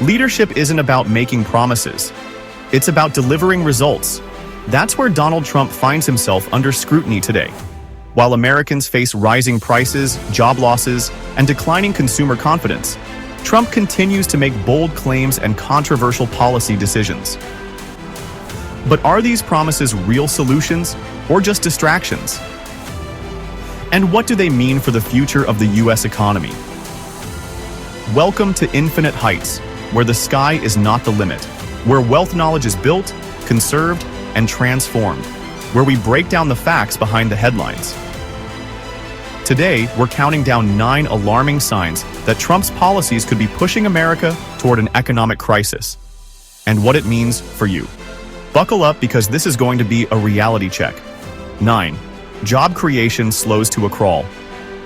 Leadership isn't about making promises. It's about delivering results. That's where Donald Trump finds himself under scrutiny today. While Americans face rising prices, job losses, and declining consumer confidence, Trump continues to make bold claims and controversial policy decisions. But are these promises real solutions or just distractions? And what do they mean for the future of the U.S. economy? Welcome to Infinite Heights, where the sky is not the limit, where wealth knowledge is built, conserved, and transformed, where we break down the facts behind the headlines. Today, we're counting down 9 alarming signs that Trump's policies could be pushing America toward an economic crisis, and what it means for you. Buckle up because this is going to be a reality check. 9. Job creation slows to a crawl.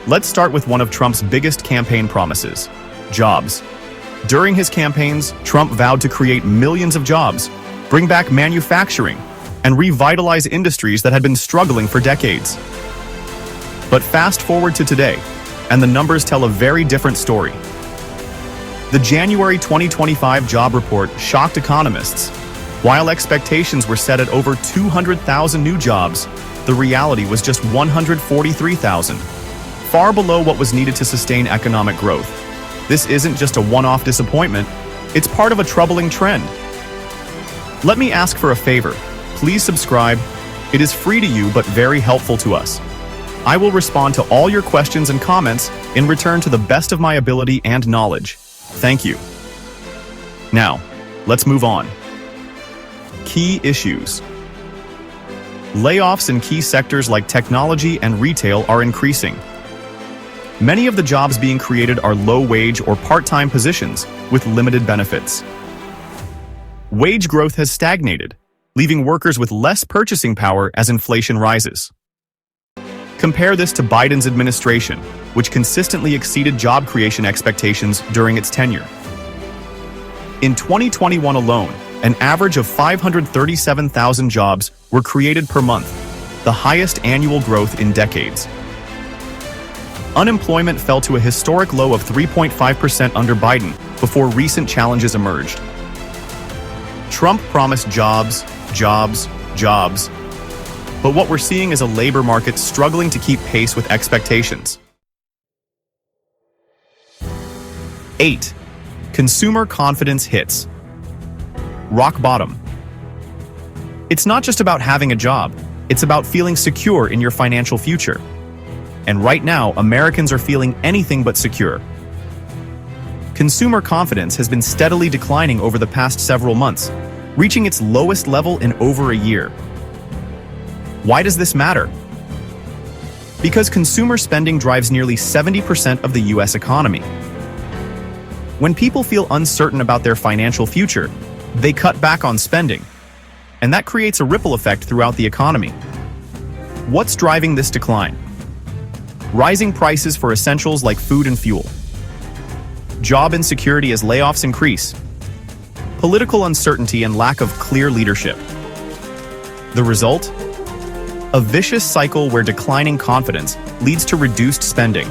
Let's start with one of Trump's biggest campaign promises: jobs. During his campaigns, Trump vowed to create millions of jobs, bring back manufacturing, and revitalize industries that had been struggling for decades. But fast forward to today, and the numbers tell a very different story. The January 2025 job report shocked economists. While expectations were set at over 200,000 new jobs, the reality was just 143,000, far below what was needed to sustain economic growth. This isn't just a one-off disappointment, it's part of a troubling trend. Let me ask for a favor. Please subscribe. It is free to you but very helpful to us. I will respond to all your questions and comments in return to the best of my ability and knowledge. Thank you. Now, let's move on. Key issues. Layoffs in key sectors like technology and retail are increasing. Many of the jobs being created are low-wage or part-time positions with limited benefits. Wage growth has stagnated, leaving workers with less purchasing power as inflation rises. Compare this to Biden's administration, which consistently exceeded job creation expectations during its tenure. In 2021 alone, an average of 537,000 jobs were created per month, the highest annual growth in decades. Unemployment fell to a historic low of 3.5% under Biden before recent challenges emerged. Trump promised jobs, jobs, jobs. But what we're seeing is a labor market struggling to keep pace with expectations. 8. Consumer confidence hits rock bottom. It's not just about having a job, it's about feeling secure in your financial future. And right now, Americans are feeling anything but secure. Consumer confidence has been steadily declining over the past several months, reaching its lowest level in over a year. Why does this matter? Because consumer spending drives nearly 70% of the US economy. When people feel uncertain about their financial future, they cut back on spending, and that creates a ripple effect throughout the economy. What's driving this decline? Rising prices for essentials like food and fuel. Job insecurity as layoffs increase. Political uncertainty and lack of clear leadership. The result? A vicious cycle where declining confidence leads to reduced spending,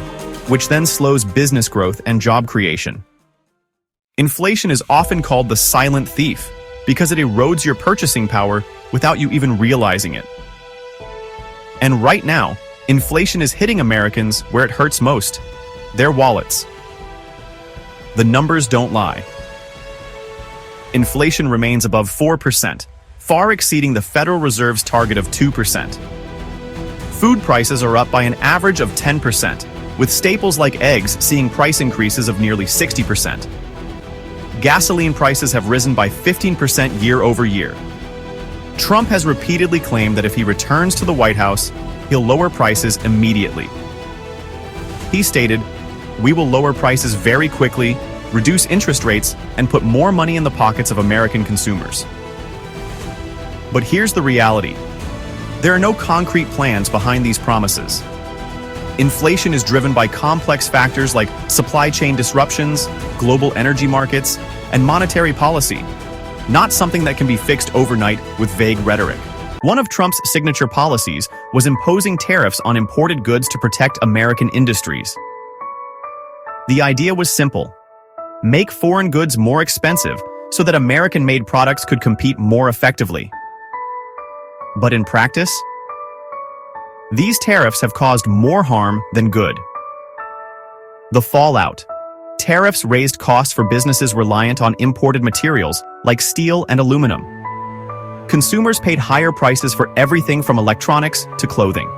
which then slows business growth and job creation. Inflation is often called the silent thief because it erodes your purchasing power without you even realizing it. And right now, inflation is hitting Americans where it hurts most: their wallets. The numbers don't lie. Inflation remains above 4%, far exceeding the Federal Reserve's target of 2%. Food prices are up by an average of 10%, with staples like eggs seeing price increases of nearly 60%. Gasoline prices have risen by 15% year over year. Trump has repeatedly claimed that if he returns to the White House, he'll lower prices immediately. He stated, "We will lower prices very quickly, reduce interest rates, and put more money in the pockets of American consumers." But here's the reality. There are no concrete plans behind these promises. Inflation is driven by complex factors like supply chain disruptions, global energy markets, and monetary policy, not something that can be fixed overnight with vague rhetoric. One of Trump's signature policies was imposing tariffs on imported goods to protect American industries. The idea was simple: Make foreign goods more expensive so that American-made products could compete more effectively. But in practice, these tariffs have caused more harm than good. The fallout. Tariffs raised costs for businesses reliant on imported materials like steel and aluminum. Consumers paid higher prices for everything from electronics to clothing.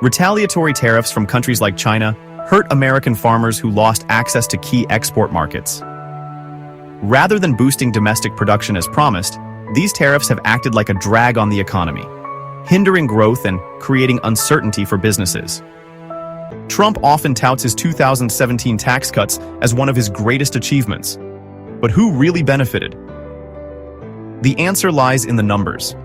Retaliatory tariffs from countries like China hurt American farmers who lost access to key export markets. Rather than boosting domestic production as promised, these tariffs have acted like a drag on the economy, hindering growth and creating uncertainty for businesses. Trump often touts his 2017 tax cuts as one of his greatest achievements. But who really benefited? The answer lies in the numbers.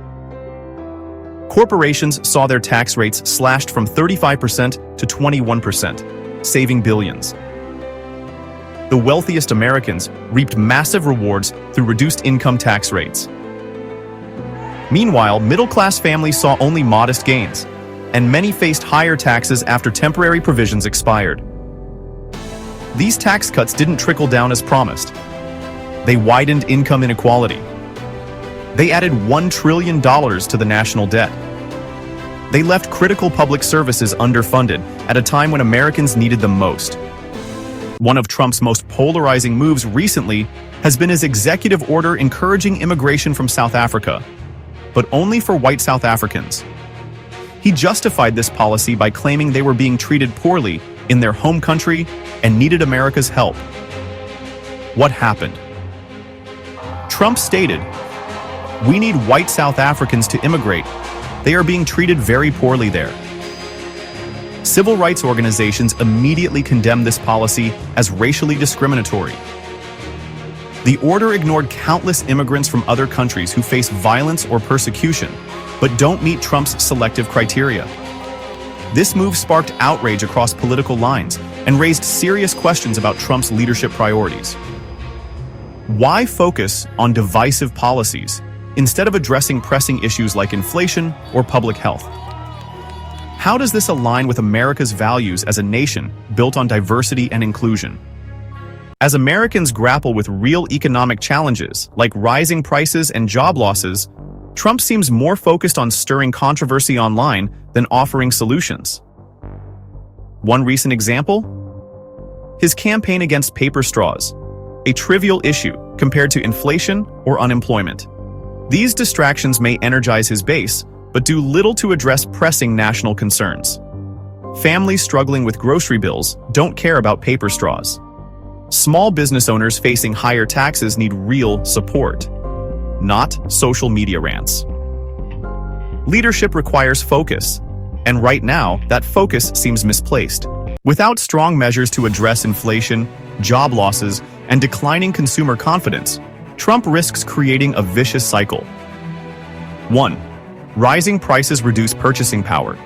Corporations saw their tax rates slashed from 35% to 21%, saving billions. The wealthiest Americans reaped massive rewards through reduced income tax rates. Meanwhile, middle-class families saw only modest gains, and many faced higher taxes after temporary provisions expired. These tax cuts didn't trickle down as promised. They widened income inequality. They added $1 trillion to the national debt. They left critical public services underfunded at a time when Americans needed them most. One of Trump's most polarizing moves recently has been his executive order encouraging immigration from South Africa, but only for white South Africans. He justified this policy by claiming they were being treated poorly in their home country and needed America's help. What happened? Trump stated, "We need white South Africans to immigrate. They are being treated very poorly there." Civil rights organizations immediately condemned this policy as racially discriminatory. The order ignored countless immigrants from other countries who face violence or persecution, but don't meet Trump's selective criteria. This move sparked outrage across political lines and raised serious questions about Trump's leadership priorities. Why focus on divisive policies instead of addressing pressing issues like inflation or public health? How does this align with America's values as a nation built on diversity and inclusion? As Americans grapple with real economic challenges like rising prices and job losses, Trump seems more focused on stirring controversy online than offering solutions. One recent example? His campaign against paper straws, a trivial issue compared to inflation or unemployment. These distractions may energize his base, but do little to address pressing national concerns. Families struggling with grocery bills don't care about paper straws. Small business owners facing higher taxes need real support, not social media rants. Leadership requires focus, and right now, that focus seems misplaced. Without strong measures to address inflation, job losses, and declining consumer confidence, Trump risks creating a vicious cycle. 1. Rising prices reduce purchasing power.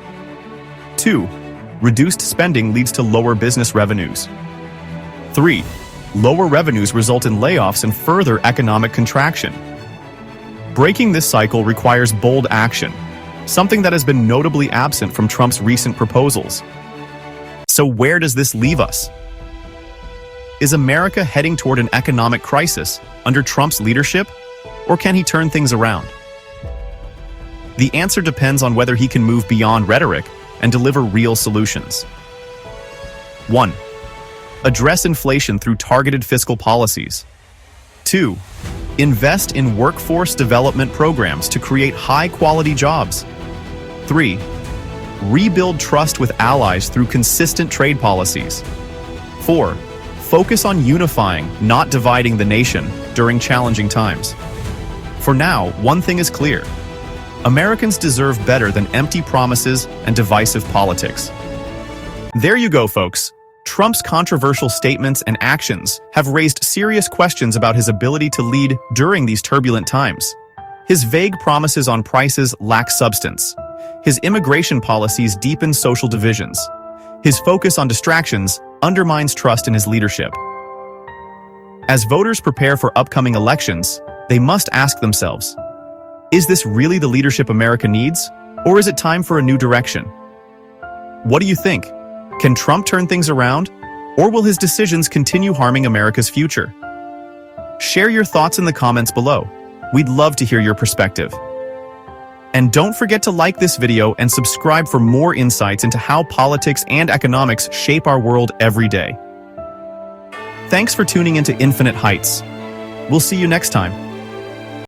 2. Reduced spending leads to lower business revenues. 3. Lower revenues result in layoffs and further economic contraction. Breaking this cycle requires bold action, something that has been notably absent from Trump's recent proposals. So where does this leave us? Is America heading toward an economic crisis under Trump's leadership, or can he turn things around? The answer depends on whether he can move beyond rhetoric and deliver real solutions. 1. Address inflation through targeted fiscal policies. 2. Invest in workforce development programs to create high-quality jobs. 3. Rebuild trust with allies through consistent trade policies. 4. Focus on unifying, not dividing the nation during challenging times. For now, one thing is clear. Americans deserve better than empty promises and divisive politics. There you go, folks. Trump's controversial statements and actions have raised serious questions about his ability to lead during these turbulent times. His vague promises on prices lack substance. His immigration policies deepen social divisions. His focus on distractions undermines trust in his leadership. As voters prepare for upcoming elections, they must ask themselves, is this really the leadership America needs, or is it time for a new direction? What do you think? Can Trump turn things around, Or will his decisions continue harming America's future? Share your thoughts in the comments below. We'd love to hear your perspective. And don't forget to like this video and subscribe for more insights into how politics and economics shape our world every day. Thanks for tuning into Infinite Heights. We'll see you next time.